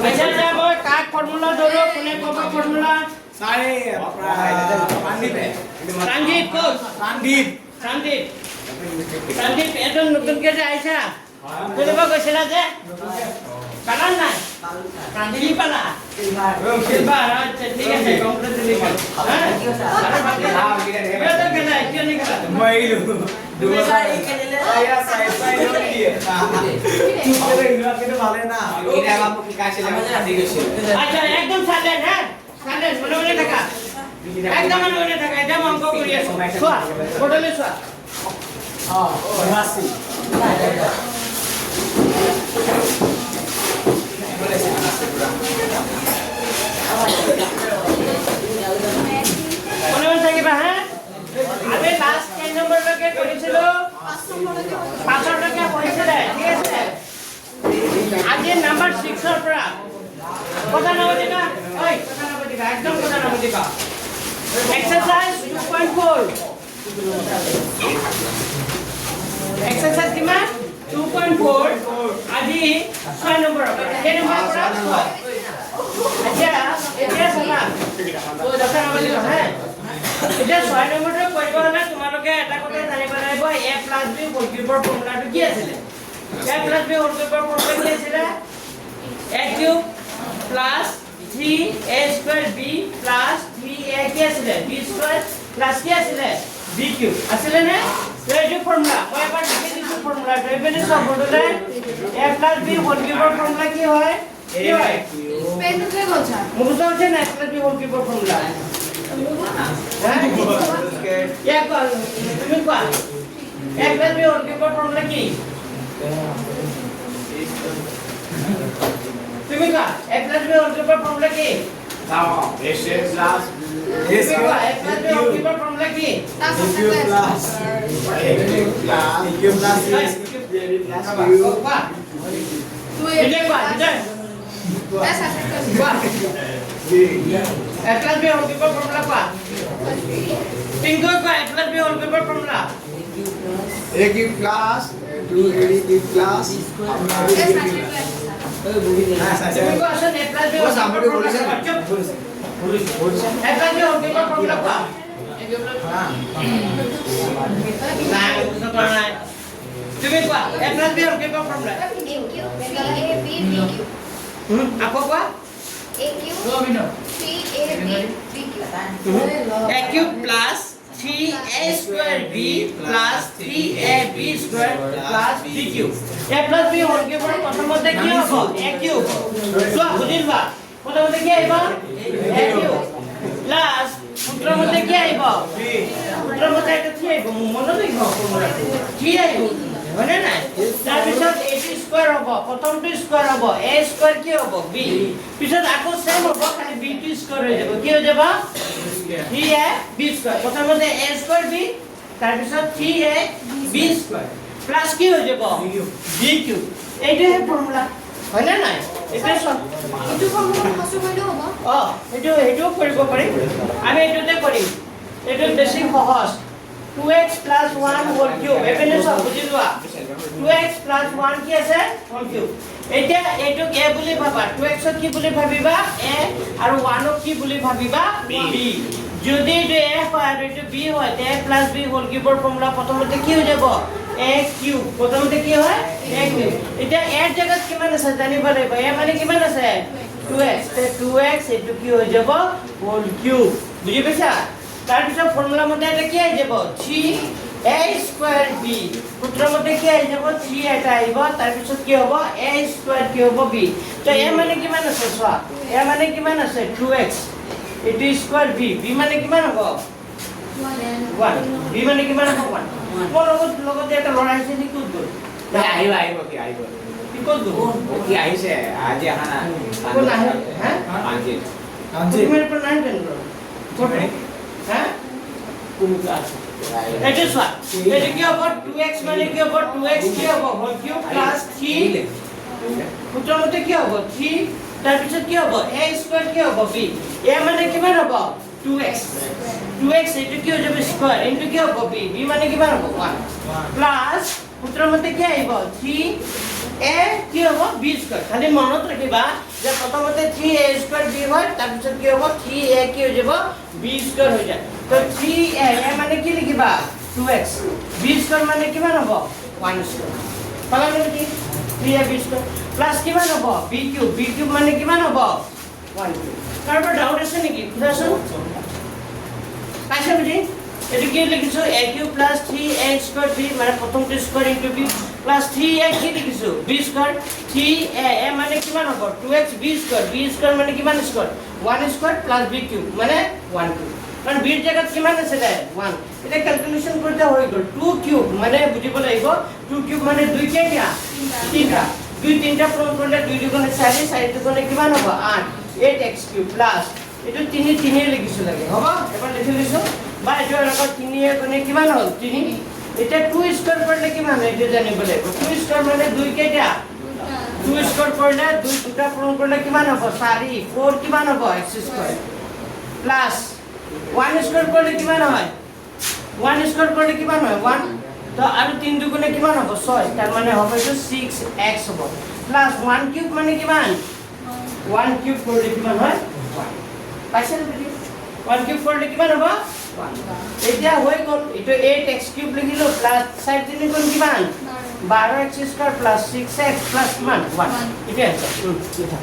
अच्छा साहब काट फॉर्मूला दोरो कोने को फॉर्मूला सारे प्राणदीप है संदीप को प्राणदीप संदीप এজন নতুনকে যে আইছা কোনেব কইছিলা যে কালার নাই প্রাণদীপ পালা সিলভার আচ্ছা ঠিক আছে কংগ্রেচুলেশন হ্যাঁ আরে বাকি এটা তো কেন কিউ नहीं करा মইলু দুবাই কেলে আয়া সাইড সাইড দিয়ে চুপরে ইংরা কেটে ভালো না এটা বাপু কি কাছে লাগা শাদি গেছে আচ্ছা একদম সাইলেন্ট হ্যাঁ সাইলেন্ট মনে মনে থাকা একদম মনে মনে থাকা একদম অঙ্ক করিয়া সোয়া ফটোলে সোয়া हां राशि মনে মনে থাকিবা হ্যাঁ আমি লাস্ট 10 নম্বর লৈকে কৰিছিল 500 টাকা পঢ়িছিলে ঠিক আছে আজি নাম্বাৰ 6 ৰ পৰা কথা নবদিবা ওই কথা নবদিবা একদম কথা নবদিবা এক্সাৰসাইজ 2.4 এক্সাৰসাইজ কিমান 2.4 আজি 6 নম্বৰ কেই নম্বৰ পৰা আচ্ছা এতিয়া শুনা তো কথা নবদিবা হ্যাঁ এটা 6 নম্বৰটো কৰিব হলে তোমালোকে এটা কথা জানিব লাগিব a + b হোল কিউবৰ ফৰ্মুলাটো কি আছিল a + b হোল কিউবৰ ফৰ্মুলা কি আছিল a cube plus 3a² b plus 3a কি আছিল b² প্লাস কি আছিল b কিউব আছিল নে এইটো ফৰ্মুলা মই এবাৰ লিখি দিছো ফৰ্মুলাটো এবেনে সব বদলে a + b হোল কিউবৰ ফৰ্মুলা কি হয় কি হয় পেনতে বলছা মুখস্থ হচ্ছে না a + b হোল কিউবৰ ফৰ্মুলা এক তুমি কোৱা এক + b হোল কিউবৰ ফৰ্মুলা কি তুমি কোৱা এক + b হোল কিউবৰ ফৰ্মুলা কি नाउ s प्लस s তুমি কোৱা এক + b হোল কিউবৰ ফৰ্মুলা কি प्लस কোৱা এটা কোৱা এটা ऐसा কোৱা এক + b হোল কিউবৰ ফৰ্মুলা কোৱা তিনকৈ কোৱা এক + b হোল কিউবৰ ফৰ্মুলা a की क्लास 2 a की क्लास তুমি কোৱা আসলে এক + b वो सामने बोलिছে এক + b হোল কিউবৰ ফৰ্মুলা কোৱা নাই বুঝতে পাৰা নাই তুমি কোৱা এক + b হোল কিউবৰ ফৰ্মুলা আকৌ কোৱা a cube plus 3a² b plus 3ab² plus b cube a + b whole কিউবৰ প্ৰথমতে কি হ'ব a কিউব চোৱা বুজিবা প্ৰথমতে কি আহিব a কিউব প্লাস সূত্ৰমতে কি আহিব সূত্ৰমতে এটা কি আহিব মনত ৰাখিব ফৰ্মুলাটো কি আহিব হয়নে নাই তাৰ পিছত a² হ'ব প্ৰথমটো স্কয়াৰ হ'ব a² কি হ'ব b পিছত আকৌ সেম হ'ব খালি b² হৈ যাব কি হৈ যাব 3ab² প্ৰথমতে a² b তাৰ পিছত 3ab² প্লাস কি হৈ যাব b³ এইটোহে ফৰ্মুলা হয়নে নাই এটা সব এটো ফৰ্মুলা হাসু কইলো হ'ব এইটো কৰিব পাৰিম আমি এইটোতে কৰিম এইটো বেছি সহজ 2x + 1 হোল কিউব এবেনে সব বুজি লোৱা 2x + 1 কি আছে হোল কিউব এতিয়া এইটো a বুলি ভাবা 2x ক কি বুলি ভাবিবা a আৰু 1 ক কি বুলি ভাবিবা b যদি এইটো a হয় আৰু এইটো b হয় তে a + b হোল কিউবৰ ফৰ্মুলা প্ৰথমতে কি হৈ যাব a কিউব প্ৰথমতে কি হয় a কিউব এতিয়া a ৰ জায়গাত কিমান আছে জানিব লাগিব a মানে কিমান আছে 2x তে 2x এইটো কি হৈ যাব হোল কিউব বুজি পাইছা তাৰ পিছত ফৰ্মুলা মতে এটা কি আহি যাব 3a² b সূত্ৰ মতে কি আহি যাব 3 এটা আহিব তাৰ পিছত কি হ'ব a² কি হ'ব b তো a মানে কিমান আছে চোৱা a মানে কিমান আছে 2x এটো স্কয়ার b b মানে কিমান হ'ব 1 b মানে কিমান হ'ব 1 মোৰ লগত এটা লৰা আছে নি ক'ত গ'ল আহিব কি ক'ত গ'ল কি আহিছে আজি আহা না কোন আহে হ্যাঁ আজি তুমি মেরে পর নাই দেন কোটে হ্যাঁ কোন ক্লাস এটা সোয়া এটা কি হবে 2x মানে কি হবে 2x কি হবে হোল কিউব প্লাস 3 সূত্র মতে কি হবে 3 তার পিছত কি হবে a² কি হবে b a মানে কিমান হবে 2x এটা কি হয়ে যাবে স্কয়ার ইনটু কি হবে b মানে কিমান হবে 1 প্লাস সূত্র মতে কি আইব 3 এ কি হ'ব b স্কয়ার খালি মনত ৰাখিবা যে প্ৰথমতে 3a স্কয়াৰ b হয় তাৰপিছত কি হ'ব 3a কি হৈ যাব b স্কয়ার হৈ যায় তো 3a মানে কি লিখিবা 2x b স্কয়ার মানে কিমান হ'ব 1 স্কয়ার পালানে কি 3a b স্কয়ার প্লাস কিমান হ'ব b কিউব মানে কিমান হ'ব 1 কিউব কাৰোবাৰ ডাউট আছে নেকি বুজাছোন পাইছে বুজি এটো কি লিখিছো a cube plus 3a square b মানে প্ৰথমটো square into b plus 3a কি লিখিছো b স্কয়ার 3a মানে কিমান হ'ব 2x b স্কয়ার মানে কিমান square 1 square plus b cube মানে 1 কিউব কারণ b এর জায়গাত কিমান আছে 1 এটা ক্যালকুলেশন করতে হই গল 2 কিউব মানে বুঝিব লাগিব 2 কিউব মানে 2 কে কিয়া 3টা 2 3টা পূরণ করলে 2 দুগুণে 4 4 দুগুণে কিমান হ'ব 8 8x কিউব প্লাস এটো 3 3 লিখিছো লাগে হ'ব এবাৰ লিখি লৈছো বা এটো লগত 3 এর কোনে কিমান হল 3 এটা 2 স্কয়ার করলে কিমান হয় এটা জানিব লাগিব 2 স্কয়ার মানে 2 কে কিয়া 2 স্কয়ার করলে 2 দুটা পূরণ করলে কিমান হ'ব 4 4 কিমান হ'ব x স্কয়ার প্লাস 1 স্কয়ার করলে কিমান হয় 1 স্কয়ার করলে কিমান হয় 1 তো আৰু 3 দুগুণে কিমান হ'ব 6 তাৰ মানে হ'ব এটো 6x হ'ব প্লাস 1 কিউব মানে কিমান 1 কিউব করলে কিমান হয় 1 পাইছেন বুজি 1 কিউব করলে কিমান হ'ব 1 এতিয়া হৈ গল এটো 8x কিউব লিখিলো প্লাস 4 3 গুণ কিমান 12x square plus 6x plus কিমান 1 এটা আছে এটা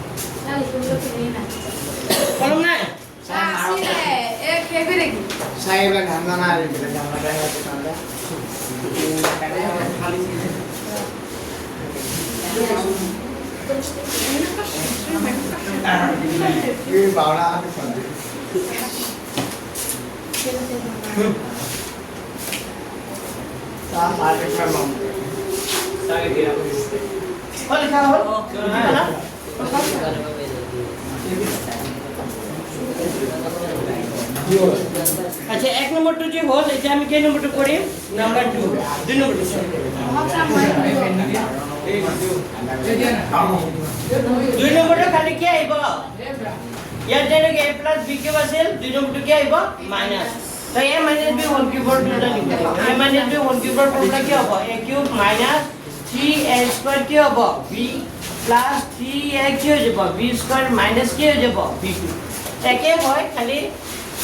কলম নাই এক কেবে দেখি সাহেবরা গান না রে বলে গান দেখা যাচ্ছে তাহলে ये बावड़ा आने समझे साल आगे कर लो सागे दिया हो लिखा हो ना আচ্ছা এক নম্বরটো যে হল এটা আমি কে নম্বরটো করি নাম্বার 2 দুই নম্বরটো দুই নম্বরটো খালি কি আইব ইয়াত যেনেকে a প্লাস b কিউব আছিল দুই নম্বরটো কি আইব মাইনাস তো a মাইনাস b হোল কিউবৰ দুটা লিখব a মাইনাস b হোল কিউবৰ ফৰ্মুলা কি হ'ব a cube minus 3a square কি হ'ব b প্লাস 3a কি হৈ যাব b স্কয়ার মাইনাস কি হৈ যাব b কিউব একে হয় খালি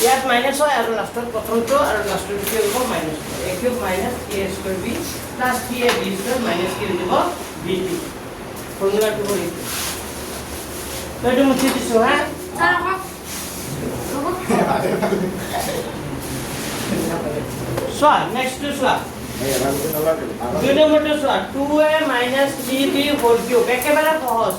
ইয়াত মাইনাস হয় আৰু লাষ্টত প্ৰথমটো আৰু লাষ্টটো কি হ'ব minus a cube minus a square b plus 3a b square minus কি হৈ যাব b কিউব ফৰ্মুলাটো হ'ল তো এইটো মুছি দিছো হা সোয়া নেক্সট টু সোয়া দুই নম্বৰটো সোয়া 2a 3b হোল কিউব একেবাৰে সহজ